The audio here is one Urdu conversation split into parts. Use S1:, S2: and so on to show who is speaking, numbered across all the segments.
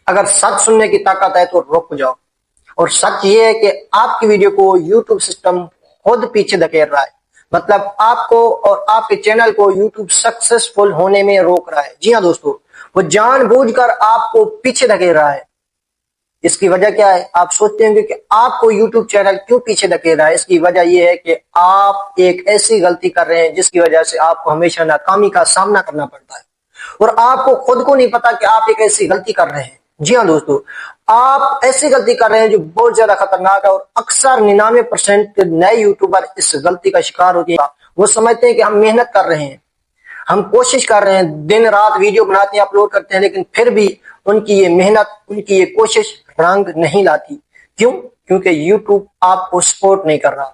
S1: اگر سچ سننے کی طاقت ہے تو رک جاؤ. اور سچ یہ ہے کہ آپ کی ویڈیو کو یوٹیوب سسٹم خود پیچھے دھکیل رہا ہے. مطلب آپ کو اور آپ کے چینل کو یوٹیوب سکسیسفل ہونے میں روک رہا ہے. جی ہاں دوستو، وہ جان بوجھ کر آپ کو پیچھے دھکیل رہا ہے. اس کی وجہ کیا ہے؟ آپ سوچتے ہیں کہ آپ کو یوٹیوب چینل کیوں پیچھے دھکیل رہا ہے. اس کی وجہ یہ ہے کہ آپ ایک ایسی غلطی کر رہے ہیں جس کی وجہ سے آپ کو ہمیشہ ناکامی کا سامنا کرنا پڑتا ہے، اور آپ کو خود کو نہیں پتا کہ آپ ایک ایسی غلطی کر رہے ہیں. جی ہاں دوستو، آپ ایسی غلطی کر رہے ہیں جو بہت زیادہ خطرناک ہے، اور اکثر 99% نئے یوٹیوبر اس غلطی کا شکار ہوتے ہیں. وہ سمجھتے ہیں کہ ہم محنت کر رہے ہیں، ہم کوشش کر رہے ہیں، دن رات ویڈیو بناتے ہیں، اپلوڈ کرتے ہیں، لیکن پھر بھی ان کی یہ محنت، ان کی یہ کوشش رنگ نہیں لاتی. کیوں؟ کیونکہ یوٹیوب آپ کو سپورٹ نہیں کر رہا.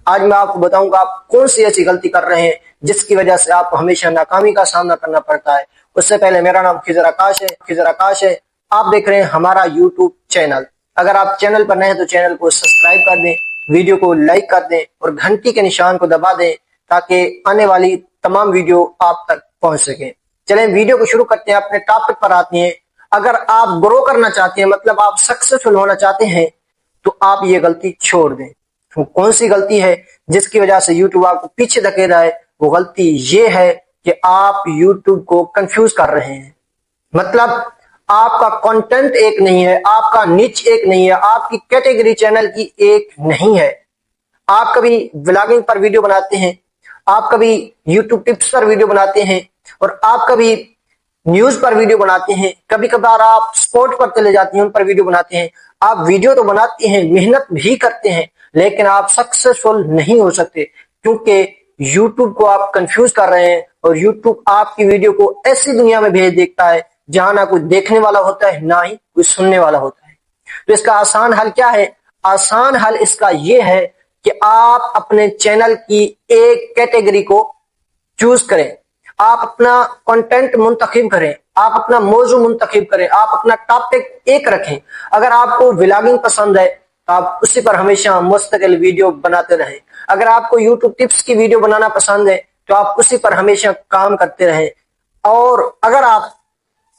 S1: آج میں آپ کو بتاؤں گا آپ کون سی ایسی غلطی کر رہے ہیں جس کی وجہ سے آپ کو ہمیشہ ناکامی کا سامنا کرنا پڑتا ہے. اس سے پہلے میرا نام خضر آکاش ہے. آپ دیکھ رہے ہیں ہمارا یوٹیوب چینل. اگر آپ چینل پر نئے ہیں تو چینل کو سبسکرائب کر دیں، ویڈیو کو لائک کر دیں اور گھنٹی کے نشان کو دبا دیں تاکہ آنے والی تمام ویڈیو آپ تک پہنچ سکیں. چلیں ویڈیو کو شروع کرتے ہیں، اپنے ٹاپک پر آتے ہیں. اگر آپ گرو کرنا چاہتے ہیں، مطلب آپ سکسیسفل ہونا چاہتے ہیں، تو آپ یہ غلطی چھوڑ دیں. وہ کون سی غلطی ہے جس کی وجہ سے یوٹیوب آپ کو پیچھے دھکیل رہا ہے؟ وہ غلطی یہ ہے کہ آپ یوٹیوب کو کنفیوز کر رہے ہیں. مطلب آپ کا کنٹینٹ ایک نہیں ہے، آپ کا نچ ایک نہیں ہے، آپ کی کیٹیگری چینل کی ایک نہیں ہے. آپ کبھی ولاگنگ پر ویڈیو بناتے ہیں، آپ کبھی یوٹیوب ٹپس پر ویڈیو بناتے ہیں، اور آپ کبھی نیوز پر ویڈیو بناتے ہیں، کبھی کبھار آپ سپورٹ پر چلے جاتے ہیں، ان پر ویڈیو بناتے ہیں. آپ ویڈیو تو بناتے ہیں، محنت بھی کرتے ہیں، لیکن آپ سکسیسفل نہیں ہو سکتے کیونکہ یوٹیوب کو آپ کنفیوز کر رہے ہیں. اور یوٹیوب آپ کی ویڈیو کو ایسی دنیا میں بھیج دیتا ہے جہاں نہ کوئی دیکھنے والا ہوتا ہے، نہ ہی کوئی سننے والا ہوتا ہے. تو اس کا آسان حل کیا ہے؟ آسان حل اس کا یہ ہے کہ آپ اپنے چینل کی ایک کیٹیگری کو چوز کریں، آپ اپنا کنٹینٹ منتخب کریں، آپ اپنا موضوع منتخب کریں، آپ اپنا ٹاپک ایک رکھیں. اگر آپ کو ولاگنگ پسند ہے تو آپ اسی پر ہمیشہ مستقل ویڈیو بناتے رہیں. اگر آپ کو یوٹیوب ٹپس کی ویڈیو بنانا پسند ہے تو آپ اسی پر ہمیشہ کام کرتے رہیں. اور اگر آپ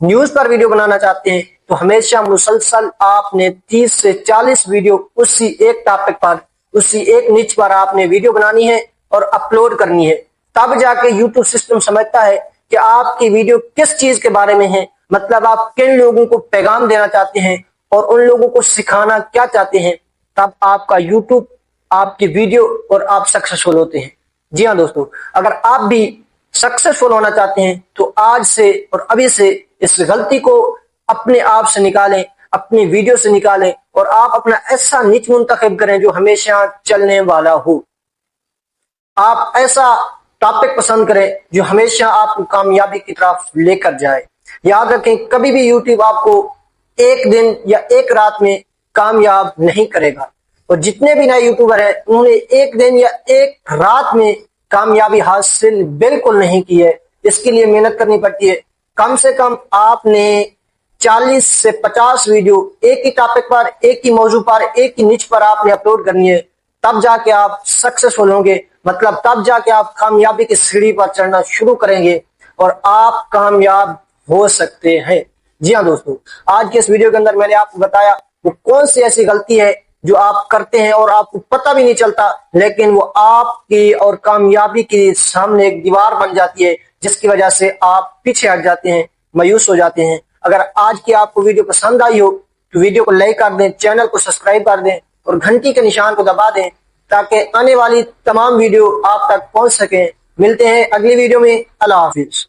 S1: نیوز پر ویڈیو بنانا چاہتے ہیں تو ہمیشہ مسلسل آپ نے 30 سے 40 ویڈیو اسی ایک ٹاپک پر، اسی ایک نچ پر آپ نے ویڈیو بنانی ہے اور اپلوڈ کرنی ہے. تب جا کے یوٹیوب سسٹم سمجھتا ہے کہ آپ کی ویڈیو کس چیز کے بارے میں ہے، مطلب آپ کن لوگوں کو پیغام دینا چاہتے ہیں اور ان لوگوں کو سکھانا کیا چاہتے ہیں. تب آپ کا یوٹیوب آپ کی ویڈیو اور آپ سکسیسفل ہوتے ہیں. جی ہاں دوستو، اگر آپ بھی سکسیسفل ہونا چاہتے ہیں تو آج سے اور ابھی سے اس غلطی کو اپنے آپ سے نکالیں، اپنی ویڈیو سے نکالیں، اور آپ اپنا ایسا نچ منتخب کریں جو ہمیشہ چلنے والا ہو. آپ ایسا ٹاپک پسند کریں جو ہمیشہ آپ کو کامیابی کی طرف لے کر جائے. یاد رکھیں کبھی بھی یوٹیوب آپ کو ایک دن یا ایک رات میں کامیاب نہیں کرے گا، اور جتنے بھی نئے یوٹیوبر ہیں انہوں نے ایک دن یا ایک رات میں کامیابی حاصل بالکل نہیں کی ہے. اس کے لیے محنت کرنی پڑتی ہے. کم سے کم آپ نے 40 سے 50 ویڈیو ایک ہی ٹاپک پر، ایک ہی موضوع پر، ایک ہی نچ پر آپ نے اپلوڈ کرنی ہے. تب جا کے آپ سکسیسفل ہوں گے، مطلب تب جا کے آپ کامیابی کی سیڑھی پر چڑھنا شروع کریں گے اور آپ کامیاب ہو سکتے ہیں. جی ہاں دوستو، آج کے اس ویڈیو کے اندر میں نے آپ کو بتایا وہ کون سی ایسی غلطی ہے جو آپ کرتے ہیں اور آپ کو پتہ بھی نہیں چلتا، لیکن وہ آپ کی اور کامیابی کے سامنے ایک دیوار بن جاتی ہے جس کی وجہ سے آپ پیچھے ہٹ جاتے ہیں، مایوس ہو جاتے ہیں. اگر آج کی آپ کو ویڈیو پسند آئی ہو تو ویڈیو کو لائک کر دیں، چینل کو سبسکرائب کر دیں اور گھنٹی کے نشان کو دبا دیں تاکہ آنے والی تمام ویڈیو آپ تک پہنچ سکیں. ملتے ہیں اگلی ویڈیو میں. اللہ حافظ.